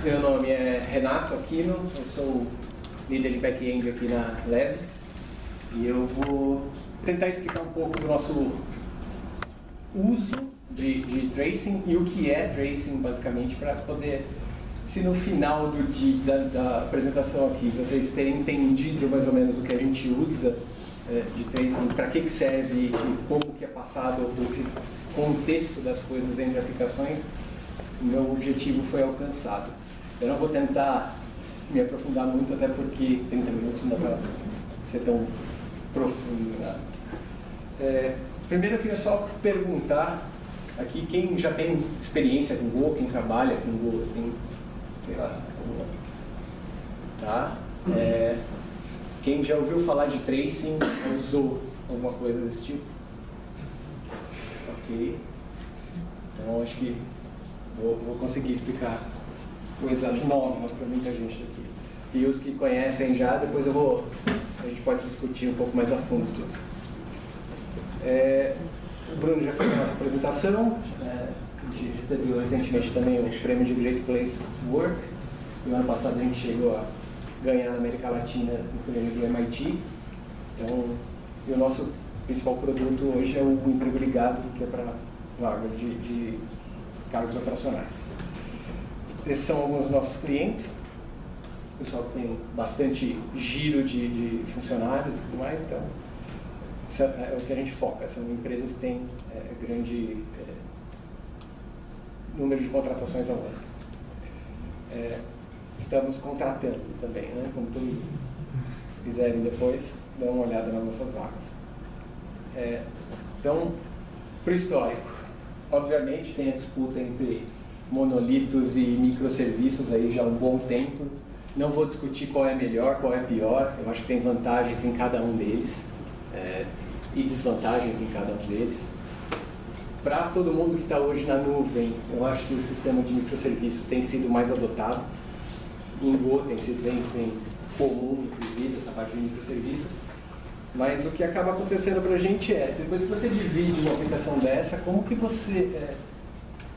Meu nome é Renato Aquino, eu sou líder de back-end aqui na Leve e eu vou tentar explicar um pouco do nosso uso de tracing e o que é tracing, basicamente, para poder, se no final da apresentação aqui vocês terem entendido mais ou menos o que a gente usa de tracing, para que serve e como que é passado o contexto das coisas entre aplicações, o meu objetivo foi alcançado. Eu não vou tentar me aprofundar muito, até porque 30 minutos não dá para ser tão profundo, né? Primeiro eu queria só perguntar aqui quem já tem experiência com Go, quem trabalha com Go, assim, sei lá, tá? Quem já ouviu falar de tracing ou usou alguma coisa desse tipo? Ok. Então acho que vou conseguir explicar coisas novas para muita gente aqui. E os que conhecem já, depois a gente pode discutir um pouco mais a fundo tudo. O Bruno já fez a nossa apresentação, a gente recebeu recentemente também o prêmio de Great Place to Work. No ano passado a gente chegou a ganhar na América Latina o prêmio do MIT. Então, e o nosso principal produto hoje é o Emprego Ligado, que é para vagas de cargos operacionais. Esses são alguns dos nossos clientes. O pessoal tem bastante giro de funcionários e tudo mais, então isso é o que a gente foca. São empresas que têm grande número de contratações ao ano. Estamos contratando também, né? Como todos quiserem depois, dão uma olhada nas nossas vagas. Então, para o histórico, obviamente tem a disputa entre monolitos e microserviços aí já há um bom tempo. Não vou discutir qual é melhor, qual é pior. Eu acho que tem vantagens em cada um deles e desvantagens em cada um deles. Para todo mundo que está hoje na nuvem, eu acho que o sistema de microserviços tem sido mais adotado. Em Go tem sido bem comum, inclusive, essa parte de microserviços. Mas o que acaba acontecendo para a gente depois que você divide uma aplicação dessa, como que você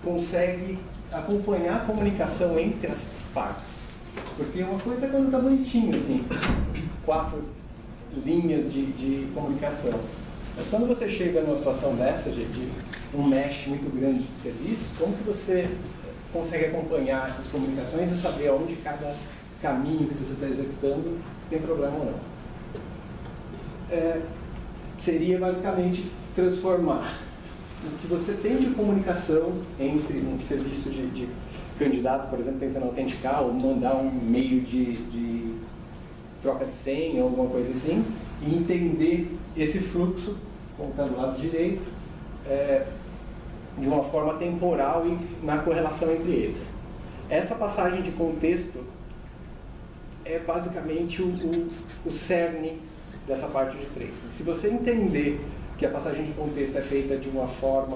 consegue acompanhar a comunicação entre as partes? Porque uma coisa é quando está bonitinho, assim, 4 linhas de comunicação. Mas quando você chega numa situação dessa, de um mesh muito grande de serviços, como que você consegue acompanhar essas comunicações e saber onde cada caminho que você está executando tem problema ou não? Seria basicamente transformar o que você tem de comunicação entre um serviço de candidato, por exemplo, tentando autenticar ou mandar um e-mail de troca de senha ou alguma coisa assim, e entender esse fluxo, como está do lado direito, de uma forma temporal e na correlação entre eles. Essa passagem de contexto é basicamente o cerne dessa parte de tracing. Se você entender que a passagem de contexto é feita de uma forma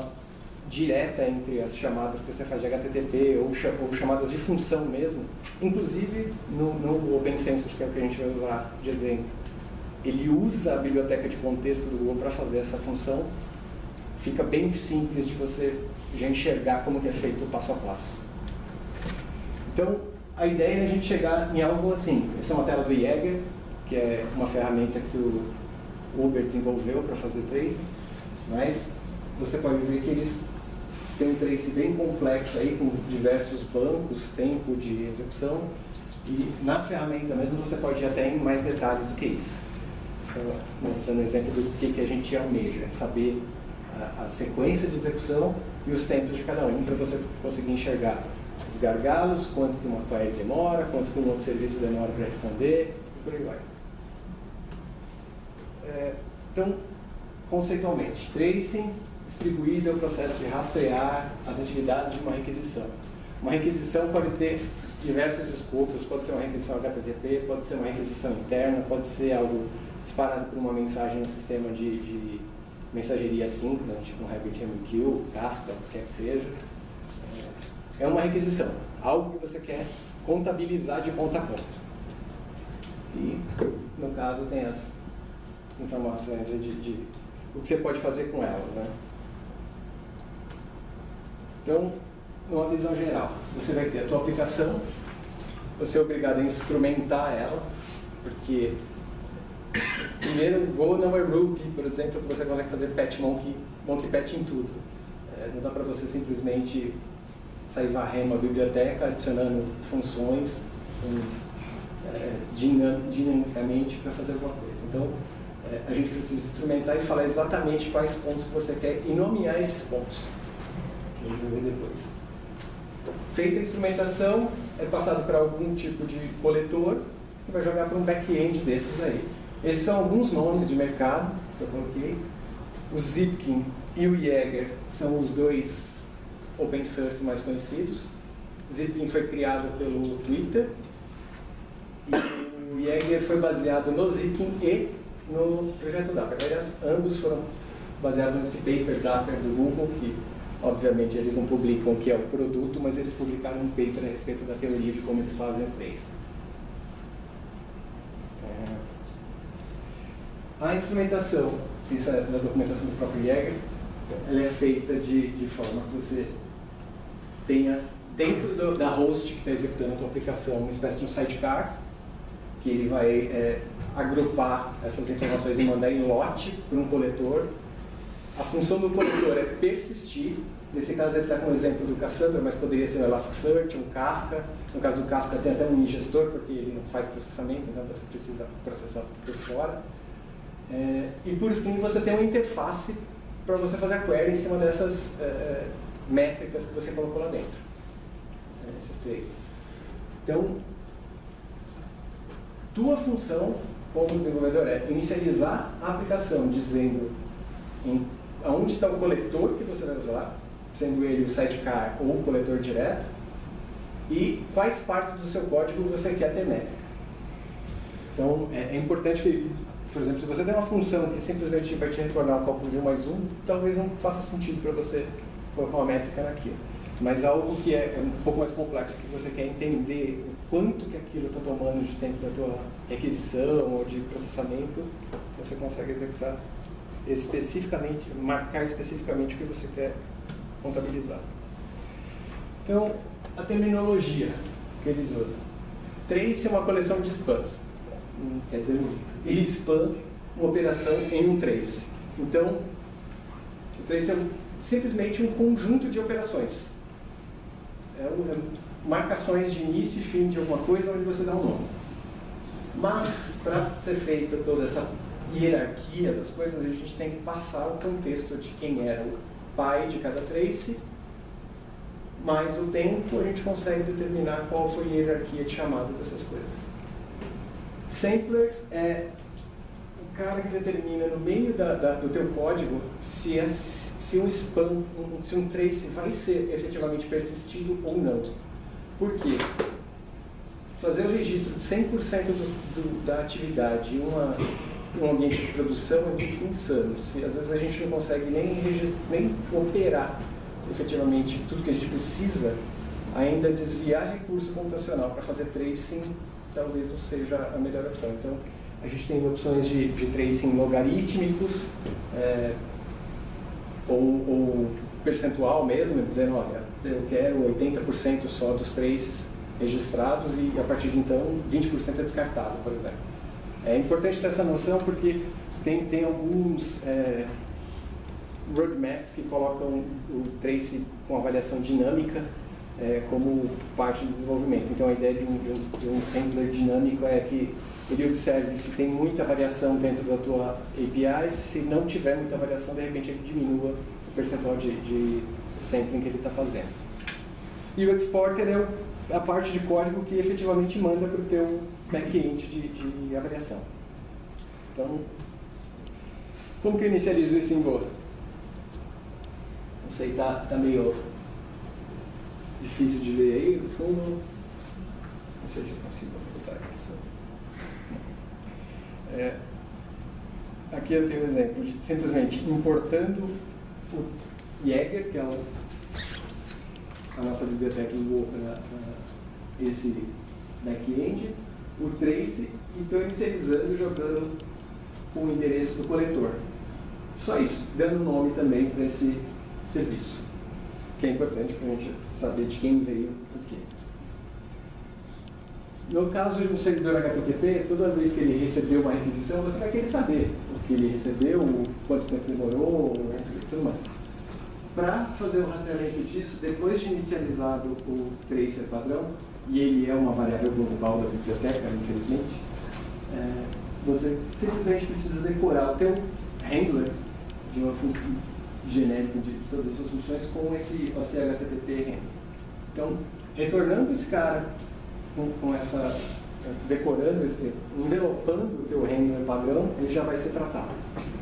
direta entre as chamadas que você faz de HTTP ou chamadas de função mesmo, inclusive no OpenCensus, que é o que a gente vai usar de exemplo, ele usa a biblioteca de contexto do Go para fazer essa função, fica bem simples de você já enxergar como que é feito o passo a passo. Então, a ideia é a gente chegar em algo assim. Essa é uma tela do Jaeger, que é uma ferramenta que o Uber desenvolveu para fazer tracing, mas você pode ver que eles têm um trace bem complexo aí, com diversos bancos, tempo de execução, e na ferramenta mesmo você pode ir até em mais detalhes do que isso. Só mostrando um exemplo do que a gente almeja, saber a sequência de execução e os tempos de cada um, para você conseguir enxergar os gargalos, quanto que uma query demora, quanto que um outro serviço demora para responder, e por aí vai. Então, conceitualmente, tracing distribuído é o processo de rastrear as atividades de uma requisição. Uma requisição pode ter diversos escopos, pode ser uma requisição HTTP, pode ser uma requisição interna, pode ser algo disparado por uma mensagem no sistema de mensageria assíncrona, tipo um RabbitMQ, Kafka, o que quer que seja. É uma requisição, algo que você quer contabilizar de ponta a ponta. E, no caso, tem as informações de o que você pode fazer com elas, né? Então, numa visão geral, você vai ter a tua aplicação, você é obrigado a instrumentar ela, porque primeiro, Go não é Ruby, por exemplo, que você consegue fazer monkey patch em tudo. Não dá para você simplesmente sair varrendo a biblioteca, adicionando funções dinamicamente para fazer alguma coisa. Então, a gente precisa instrumentar e falar exatamente quais pontos que você quer e nomear esses pontos. Que a gente vai ver depois. Feita a instrumentação, é passado para algum tipo de coletor que vai jogar para um back-end desses aí. Esses são alguns nomes de mercado que eu coloquei. O Zipkin e o Jaeger são os dois open source mais conhecidos. O Zipkin foi criado pelo Twitter e o Jaeger foi baseado no Zipkin e no projeto Dapper. Aliás, ambos foram baseados nesse paper Dapper do Google, que obviamente eles não publicam o que é o produto, mas eles publicaram um paper a respeito da teoria de como eles fazem o trace. A instrumentação, isso é da documentação do próprio Jaeger, ela é feita de forma que você tenha dentro da host que está executando a tua aplicação uma espécie de um sidecar, que ele vai agrupar essas informações e mandar em lote para um coletor. A função do coletor é persistir. Nesse caso ele está com o exemplo do Cassandra, mas poderia ser um Elasticsearch, um Kafka. No caso do Kafka tem até um ingestor, porque ele não faz processamento, então você precisa processar por fora. E por fim você tem uma interface para você fazer a query em cima dessas métricas que você colocou lá dentro. Esses três. Então, tua função como desenvolvedor é inicializar a aplicação dizendo aonde está o coletor que você vai usar, sendo ele o sidecar ou o coletor direto, e quais partes do seu código você quer ter métrica. Então, é importante que, por exemplo, se você tem uma função que simplesmente vai te retornar um cálculo de 1 mais 1, talvez não faça sentido para você colocar uma métrica naquilo. Mas algo que é um pouco mais complexo, que você quer entender o quanto que aquilo está tomando de tempo da tua requisição ou de processamento, você consegue executar especificamente, marcar especificamente o que você quer contabilizar. Então, a terminologia que eles usam. Trace é uma coleção de spans. Quer dizer, e spam, uma operação em um trace. Então, o trace é simplesmente um conjunto de operações. Marcações de início e fim de alguma coisa onde você dá um nome. Mas, para ser feita toda essa hierarquia das coisas, a gente tem que passar o contexto de quem era o pai de cada trace, mais o tempo, a gente consegue determinar qual foi a hierarquia de chamada dessas coisas. Sampler é o cara que determina no meio do teu código se um spam, se um trace vai ser efetivamente persistido ou não. Por quê? Fazer o registro de 100% da atividade em um ambiente de produção é muito insano. Às vezes a gente não consegue nem operar efetivamente tudo que a gente precisa, ainda desviar recurso computacional para fazer tracing talvez não seja a melhor opção. Então, a gente tem opções de tracing logarítmicos, ou percentual mesmo, dizendo, olha, eu quero 80% só dos traces registrados e a partir de então 20% é descartado, por exemplo. É importante ter essa noção porque tem alguns roadmaps que colocam o trace com avaliação dinâmica como parte do desenvolvimento. Então a ideia de um sampler dinâmico é que ele observe se tem muita variação dentro da tua API, se não tiver muita variação, de repente ele diminua o percentual de sampling que ele está fazendo. E o exporter é a parte de código que efetivamente manda para o teu back-end de avaliação. Então, como que eu inicializo isso em Go? Não sei, tá meio difícil de ver aí, no fundo. Não sei se eu consigo botar isso. Aqui eu tenho um exemplo de simplesmente importando o Jaeger, que é a nossa biblioteca em Go para esse back-end, o trace, e estou inicializando e jogando o endereço do coletor. Só isso, dando nome também para esse serviço, que é importante para a gente saber de quem veio o quê. No caso de um servidor HTTP, toda vez que ele recebeu uma requisição, você vai querer saber o que ele recebeu, quanto tempo demorou, e tudo mais. Para fazer o rastreamento disso, depois de inicializado o tracer padrão, e ele é uma variável global da biblioteca, infelizmente, você simplesmente precisa decorar o teu handler de uma função genérica de todas as funções com esse OCHTTP handler. Então, retornando esse cara com essa, decorando, envelopando o teu handler padrão, ele já vai ser tratado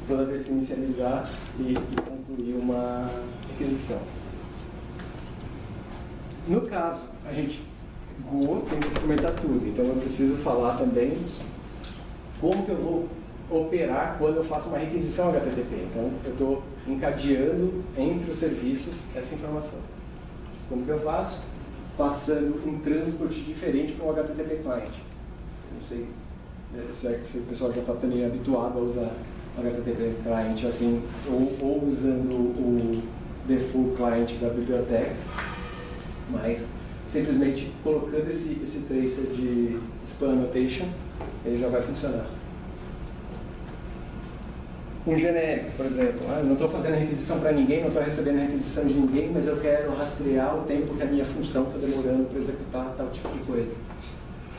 toda vez que inicializar e concluir uma requisição. No caso, a gente Go tem que instrumentar tudo, então eu preciso falar também como que eu vou operar quando eu faço uma requisição HTTP. Então, eu estou encadeando entre os serviços essa informação. Como que eu faço? Passando um transport diferente para um HTTP client. Não sei se o pessoal já está também habituado a usar HTTP client assim, ou usando o default client da biblioteca, mas simplesmente colocando esse tracer de spam annotation, ele já vai funcionar. Um genérico, por exemplo, eu não estou fazendo requisição para ninguém, não estou recebendo requisição de ninguém, mas eu quero rastrear o tempo que a minha função está demorando para executar tal tipo de coisa.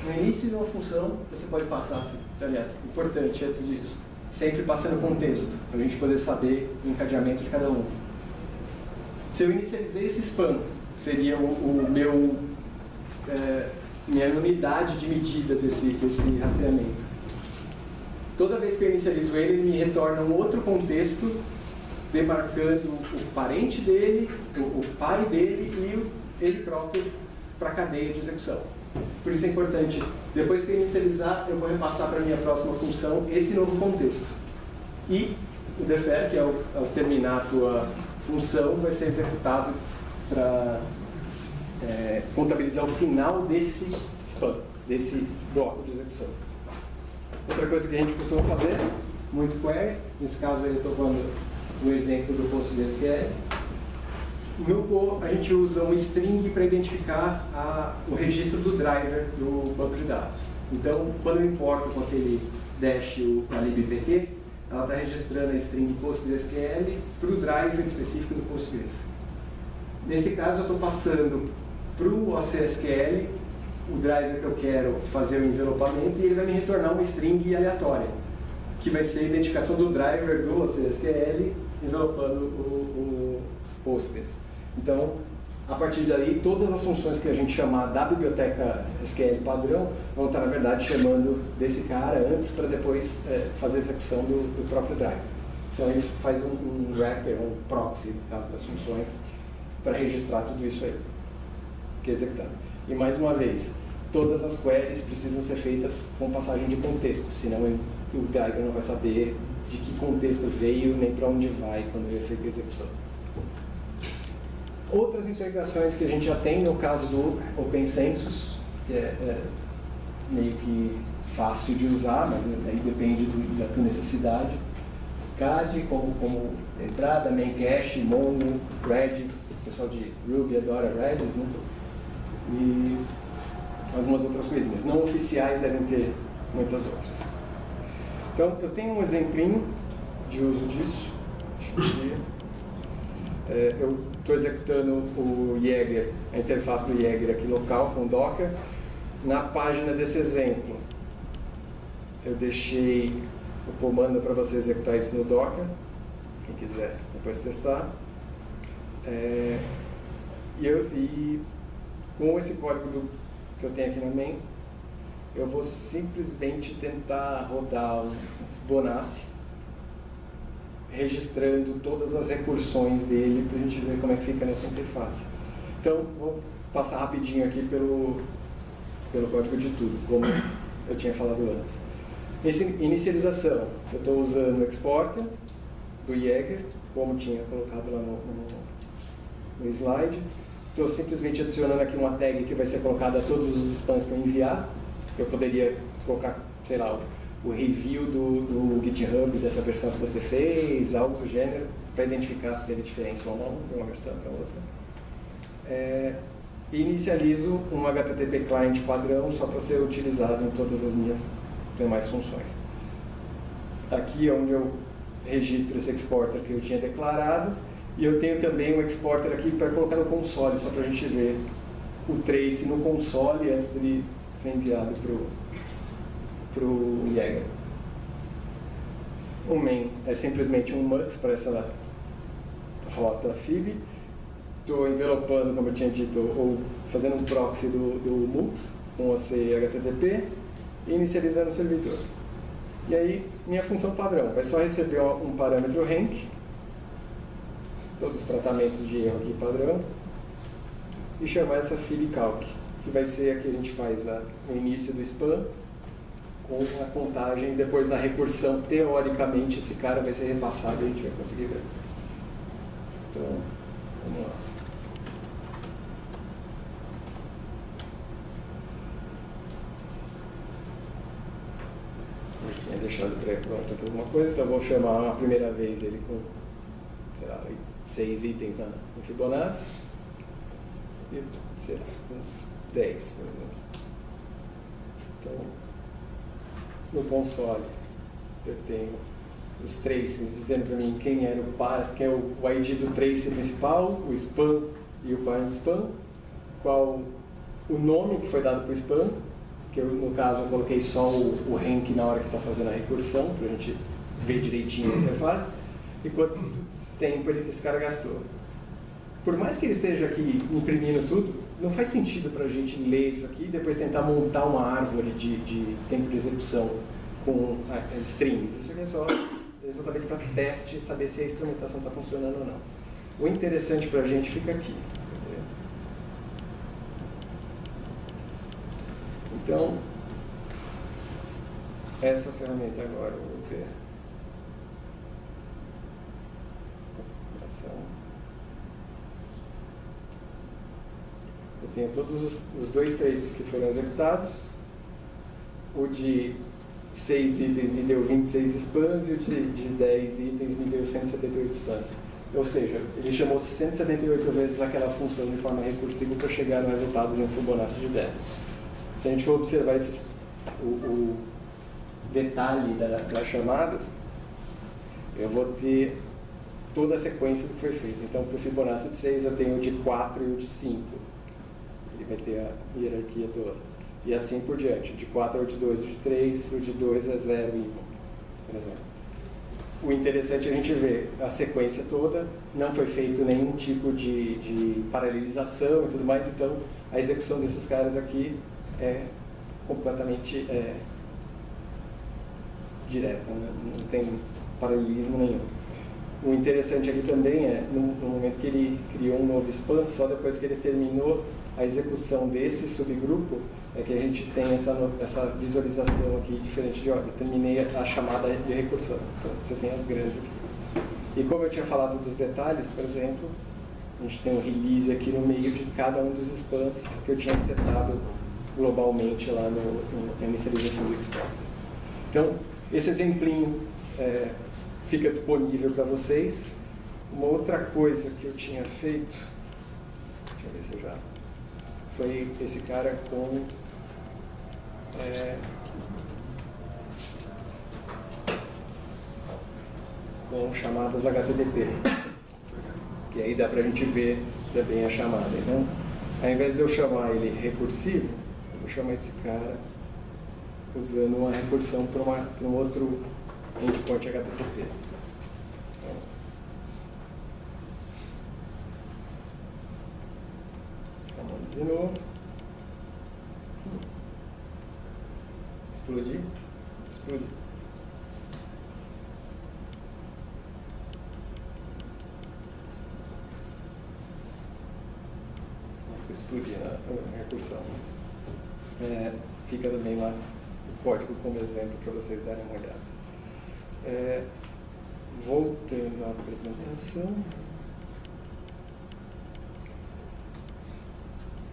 No início de uma função, você pode passar, aliás, importante antes disso, sempre passando contexto, para a gente poder saber o encadeamento de cada um. Se eu inicializei esse spam, seria minha unidade de medida desse rastreamento. Toda vez que eu inicializo ele me retorna um outro contexto, demarcando o parente dele, o pai dele e ele próprio para a cadeia de execução. Por isso é importante, depois que eu inicializar, eu vou repassar para a minha próxima função esse novo contexto. E o defer, que ao terminar a tua função, vai ser executado para contabilizar o final desse spam, desse bloco de execução. Outra coisa que a gente costuma fazer, muito query, nesse caso aí eu estou falando do exemplo do PostgreSQL. No Go, a gente usa um string para identificar o registro do driver do banco de dados. Então, quando eu importo com aquele dash a libpt, ela está registrando a string PostgreSQL para o driver específico do Postgres. Nesse caso, eu estou passando para o OCSQL o driver que eu quero fazer o envelopamento e ele vai me retornar uma string aleatória, que vai ser a identificação do driver do OCSQL envelopando o Postgres. Então, a partir daí, todas as funções que a gente chamar da biblioteca SQL padrão vão estar, na verdade, chamando desse cara antes para depois fazer a execução do próprio driver. Então, ele faz um wrapper, um proxy, no caso das funções, para registrar tudo isso aí, que é executado. E, mais uma vez, todas as queries precisam ser feitas com passagem de contexto, senão o driver não vai saber de que contexto veio nem para onde vai quando é feita a execução. Outras integrações que a gente já tem no caso do OpenCensus, que é meio que fácil de usar, mas aí depende da tua necessidade. CAD como entrada, main cache, Mongo, Redis, o pessoal de Ruby adora Redis, né? E algumas outras coisinhas. Não oficiais devem ter muitas outras. Então, eu tenho um exemplinho de uso disso. Deixa eu ver. Eu estou executando o Jaeger, a interface do Jaeger aqui local com Docker. Na página desse exemplo, eu deixei o comando para você executar isso no Docker, quem quiser depois testar. E com esse código que eu tenho aqui na main, eu vou simplesmente tentar rodar um Fibonacci, registrando todas as recursões dele para a gente ver como é que fica nessa interface. Então, vou passar rapidinho aqui pelo código de tudo, como eu tinha falado antes. Inicialização, eu estou usando o exporter do Jaeger, como tinha colocado lá no slide. Estou simplesmente adicionando aqui uma tag que vai ser colocada a todos os spams que eu enviar. Eu poderia colocar, sei lá, o review do GitHub dessa versão que você fez, algo do gênero, para identificar se teve diferença ou não de uma versão para outra. e inicializo um HTTP client padrão só para ser utilizado em todas as minhas demais funções. Aqui é onde eu registro esse exporter que eu tinha declarado, e eu tenho também um exporter aqui para colocar no console, só para a gente ver o trace no console antes dele ser enviado para o Jaeger. O main é simplesmente um mux para essa rota FIB. Estou envelopando, como eu tinha dito, ou fazendo um proxy do MUX com o HTTP e inicializando o servidor. E aí, minha função padrão vai só receber um parâmetro rank, todos os tratamentos de erro aqui padrão, e chamar essa FIB-calc, que vai ser a que a gente faz no início do spam, com a contagem, depois na recursão, teoricamente, esse cara vai ser repassado e a gente vai conseguir ver. Então, vamos lá. Eu tinha deixado pré-pronto aqui alguma coisa, então eu vou chamar a primeira vez ele com, sei lá, 6 itens no Fibonacci, e, sei lá, uns 10, por exemplo. Então, no console, eu tenho os traces dizendo para mim quem era quem é o ID do trace principal, o spam e o parent spam, qual o nome que foi dado para o spam, que eu, no caso, eu coloquei só o rank na hora que está fazendo a recursão, para a gente ver direitinho a interface, e quanto tempo esse cara gastou. Por mais que ele esteja aqui imprimindo tudo, não faz sentido para a gente ler isso aqui e depois tentar montar uma árvore de tempo de execução com strings. Isso aqui é só exatamente para teste, saber se a instrumentação está funcionando ou não. O interessante para a gente fica aqui. Então, essa ferramenta agora eu vou ter. Eu tenho todos os dois traces que foram executados. O de 6 itens me deu 26 spans e o de 10 itens me deu 178 spans. Ou seja, ele chamou 178 vezes aquela função de forma recursiva para chegar no resultado de um Fibonacci de 10. Se a gente for observar o detalhe das chamadas, eu vou ter toda a sequência do que foi feito. Então, para o Fibonacci de 6, eu tenho o de 4 e o de 5. Ele vai ter a hierarquia toda. E assim por diante. O de 4 é o de 2, o de 3, o de 2 é 0 e 1, por exemplo. O interessante é a gente ver a sequência toda, não foi feito nenhum tipo de paralelização e tudo mais, então a execução desses caras aqui é completamente direta, né? Não tem paralelismo nenhum. O interessante aqui também é, no momento que ele criou um novo span, só depois que ele terminou a execução desse subgrupo, é que a gente tem essa visualização aqui diferente de ordem. Eu terminei a chamada de recursão, então você tem as grandes aqui. E como eu tinha falado dos detalhes, por exemplo, a gente tem um release aqui no meio de cada um dos spans que eu tinha setado globalmente lá na inicialização do export. Então, esse exemplinho fica disponível para vocês. Uma outra coisa que eu tinha feito, deixa eu ver se eu já... foi esse cara com chamadas HTTP, que aí dá para a gente ver também a chamada. Então, ao invés de eu chamar ele recursivo, eu vou chamar esse cara usando uma recursão para um outro endpoint HTTP. Chamando de novo. Explodir. Explodir. Explodir a recursão. Mas, fica também lá o código como exemplo para vocês darem uma olhada. Voltando à apresentação.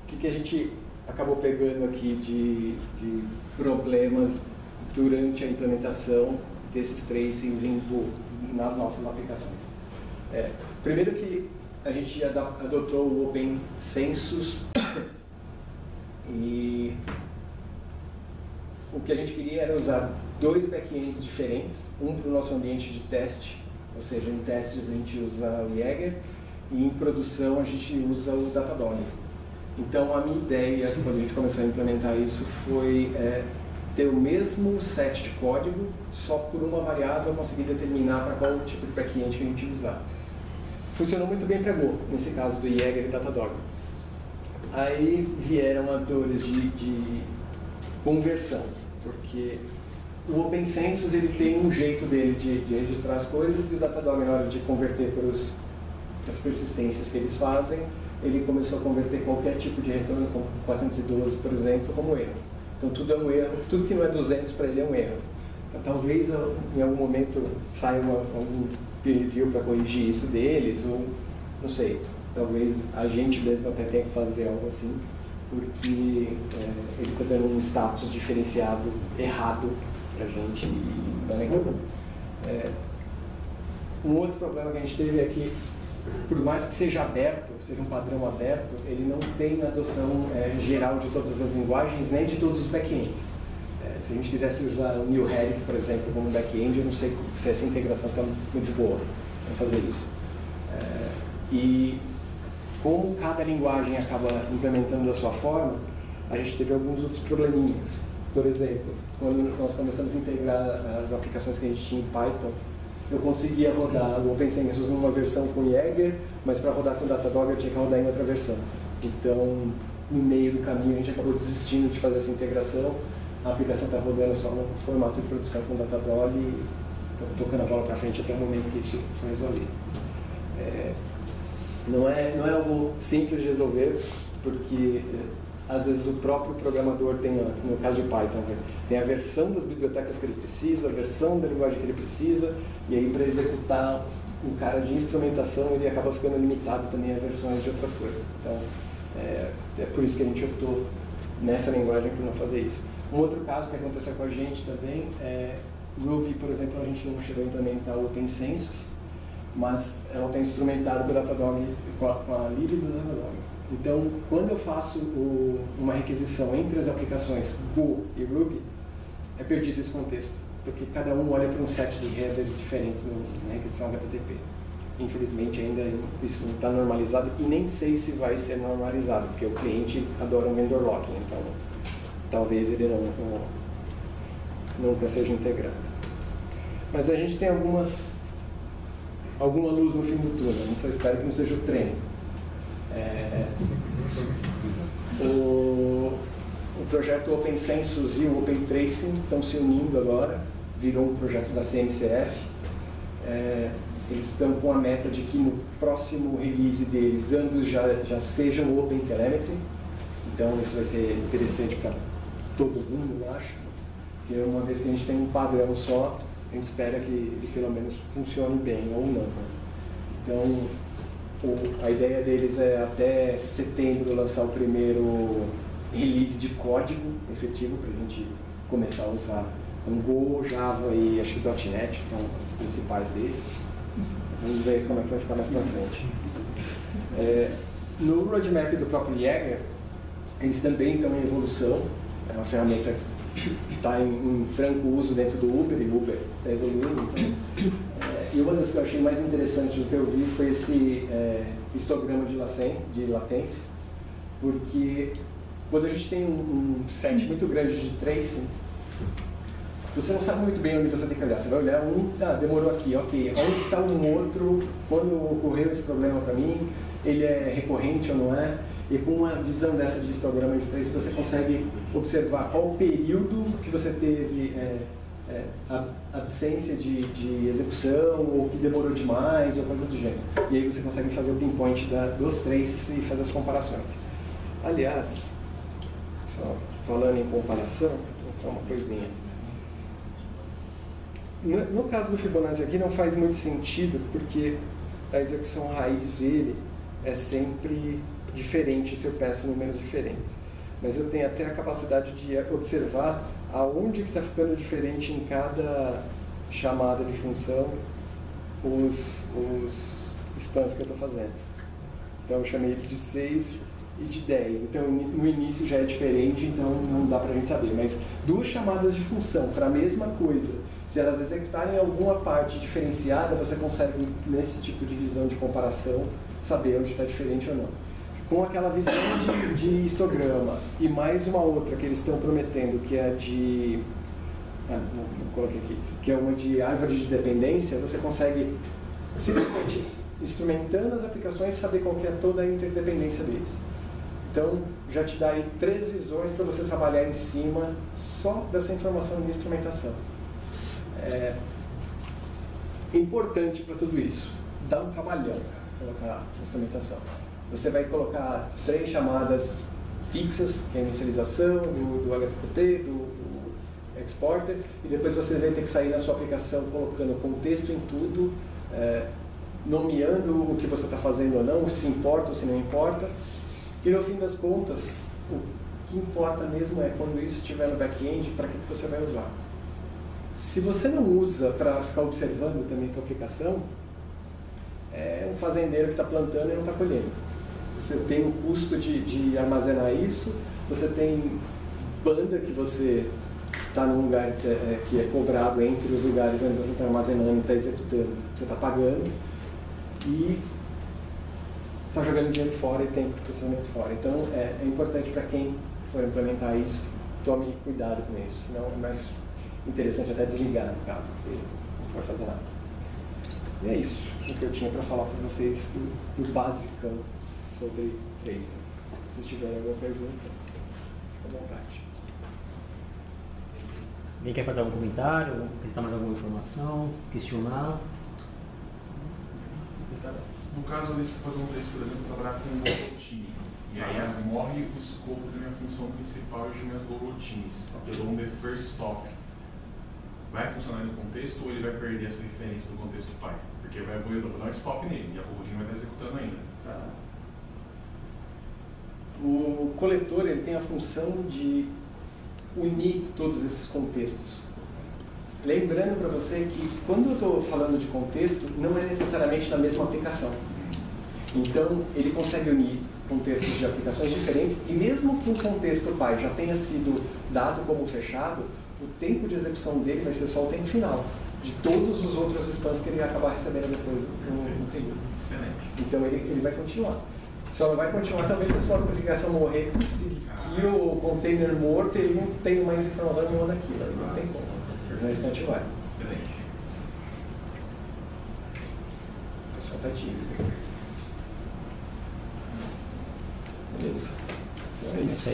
O que a gente acabou pegando aqui de problemas durante a implementação desses tracings nas nossas aplicações? Primeiro que a gente adotou o Open Census E o que a gente queria era usar dois back-ends diferentes, um para o nosso ambiente de teste, ou seja, em testes a gente usa o Jaeger e em produção a gente usa o Datadog. Então a minha ideia, quando a gente começou a implementar isso, foi ter o mesmo set de código, só por uma variável eu consegui determinar para qual tipo de back-end que a gente ia usar. Funcionou muito bem para Go, nesse caso do Jaeger e Datadog. Aí vieram as dores de conversão, porque o OpenCensus ele tem um jeito dele de registrar as coisas, e o Datadog, na hora de converter para as persistências que eles fazem, ele começou a converter qualquer tipo de retorno, como 412, por exemplo, como erro. Então tudo é um erro, tudo que não é 200 para ele é um erro. Então talvez em algum momento saia algum review para corrigir isso deles, ou não sei, talvez a gente mesmo até tenha que fazer algo assim, porque ele está dando um status diferenciado errado para a gente e não é legal. Um outro problema que a gente teve é que, por mais que seja aberto, seja um padrão aberto, ele não tem adoção geral de todas as linguagens, nem de todos os back-ends. Se a gente quisesse usar o New Relic, por exemplo, como back-end, eu não sei se essa integração está muito boa para fazer isso. E como cada linguagem acaba implementando da sua forma, a gente teve alguns outros probleminhas. Por exemplo, quando nós começamos a integrar as aplicações que a gente tinha em Python, eu conseguia rodar o OpenCensus numa versão com Jaeger, mas para rodar com Datadog eu tinha que rodar em outra versão. Então, no meio do caminho, a gente acabou desistindo de fazer essa integração. A aplicação está rodando só no formato de produção com Datadog e tocando a bola para frente até o momento que isso foi resolvido. Não é algo simples de resolver, porque às vezes o próprio programador tem, no caso de Python, tem a versão das bibliotecas que ele precisa, a versão da linguagem que ele precisa, e aí para executar um cara de instrumentação ele acaba ficando limitado também a versões de outras coisas. Então é por isso que a gente optou nessa linguagem por não fazer isso. Um outro caso que aconteceu com a gente também é Ruby, por exemplo, a gente não chegou a implementar o OpenCensus, mas ela está instrumentada pelo Datadog, com a lib do Datadog. Então, quando eu faço uma requisição entre as aplicações Go e Ruby, é perdido esse contexto, porque cada um olha para um set de headers diferentes na requisição HTTP. Infelizmente, ainda isso não está normalizado e nem sei se vai ser normalizado, porque o cliente adora um vendor locking, então talvez ele nunca seja integrado. Mas a gente tem alguma luz no fim do túnel, a gente só espera que não seja o trem. O projeto OpenCensus e o OpenTracing estão se unindo agora, virou um projeto da CNCF. Eles estão com a meta de que no próximo release deles ambos já sejam OpenTelemetry. Então isso vai ser interessante para todo mundo, eu acho. Porque uma vez que a gente tem um padrão só, a gente espera que ele pelo menos funcione bem ou não. Então a ideia deles é até setembro lançar o primeiro release de código efetivo para a gente começar a usar Go, Java e acho que .NET, que são os principais deles. Vamos ver como é que vai ficar mais para frente. No roadmap do próprio Jaeger, eles também estão em evolução. É uma ferramenta que está em franco uso dentro do Uber, e o Uber está evoluindo. Então, e uma das que eu achei mais interessante do que eu vi foi esse histograma de latência, porque quando a gente tem um set muito grande de tracing, você não sabe muito bem onde você tem que olhar. Você vai olhar demorou aqui, ok. Onde está um outro? Quando ocorreu esse problema para mim, ele é recorrente ou não é? E com uma visão dessa de histograma de tracing, você consegue observar qual o período que você teve absência de execução, ou que demorou demais, ou coisa do gênero. E aí você consegue fazer o pinpoint dos traces e fazer as comparações. Aliás, só falando em comparação, vou mostrar uma coisinha. No caso do Fibonacci aqui não faz muito sentido, porque a execução raiz dele é sempre diferente se eu peço números diferentes. Mas eu tenho até a capacidade de observar aonde que está ficando diferente em cada chamada de função os spans que eu estou fazendo. Então eu chamei ele de 6 e de 10. Então, no início já é diferente, então não dá para a gente saber. Mas 2 chamadas de função para a mesma coisa, se elas executarem alguma parte diferenciada, você consegue, nesse tipo de visão de comparação, saber onde está diferente ou não. Com aquela visão de histograma e mais uma outra que eles estão prometendo, que é de... não coloquei aqui. Que é uma de árvore de dependência, você consegue simplesmente, instrumentando as aplicações, saber qual que é toda a interdependência deles. Então, já te dá aí 3 visões para você trabalhar em cima só dessa informação de instrumentação. Importante para tudo isso, dá um trabalhão, cara, colocar instrumentação. Você vai colocar 3 chamadas fixas, que é a inicialização, do HTTP, do exporter, e depois você vai ter que sair na sua aplicação colocando contexto em tudo, nomeando o que você está fazendo ou não, se importa ou se não importa. E no fim das contas, o que importa mesmo é quando isso estiver no back-end, para que você vai usar. Se você não usa para ficar observando também a sua aplicação, é um fazendeiro que está plantando e não está colhendo. Você tem o custo de armazenar isso, você tem banda que você está num lugar que é cobrado entre os lugares onde você está armazenando e está executando, você está pagando e está jogando dinheiro fora e tempo de processamento fora. Então é importante para quem for implementar isso, tome cuidado com isso, senão é mais interessante até desligar no caso, se não for fazer nada. E é isso o que eu tinha para falar para vocês do basicão sobre Tracer. Se vocês tiverem alguma pergunta, fique à vontade. Alguém quer fazer algum comentário, acrescentar mais alguma informação, questionar? No caso, ali, se eu fazer um texto, por exemplo, trabalhar com um routine, e aí morre o escopo da minha função principal e de minhas routines. Eu dou um the first stop. Vai funcionar no contexto ou ele vai perder essa referência do contexto pai? Porque eu vou dar um stop nele e a routine vai estar executando ainda. Tá. O coletor ele tem a função de unir todos esses contextos. Lembrando para você que quando eu estou falando de contexto, não é necessariamente na mesma aplicação. Então, ele consegue unir contextos de aplicações diferentes e mesmo que um contexto pai já tenha sido dado como fechado, o tempo de execução dele vai ser só o tempo final de todos os outros spans que ele vai acabar recebendo depois no segundo. Excelente. Então, ele vai continuar. Só não vai continuar talvez se a sua aplicação morrer, se o container morto ele não tem mais informação nenhuma daquilo, aí não tem como. Na instante vai. Excelente. O pessoal está tímido. Beleza. Então é isso.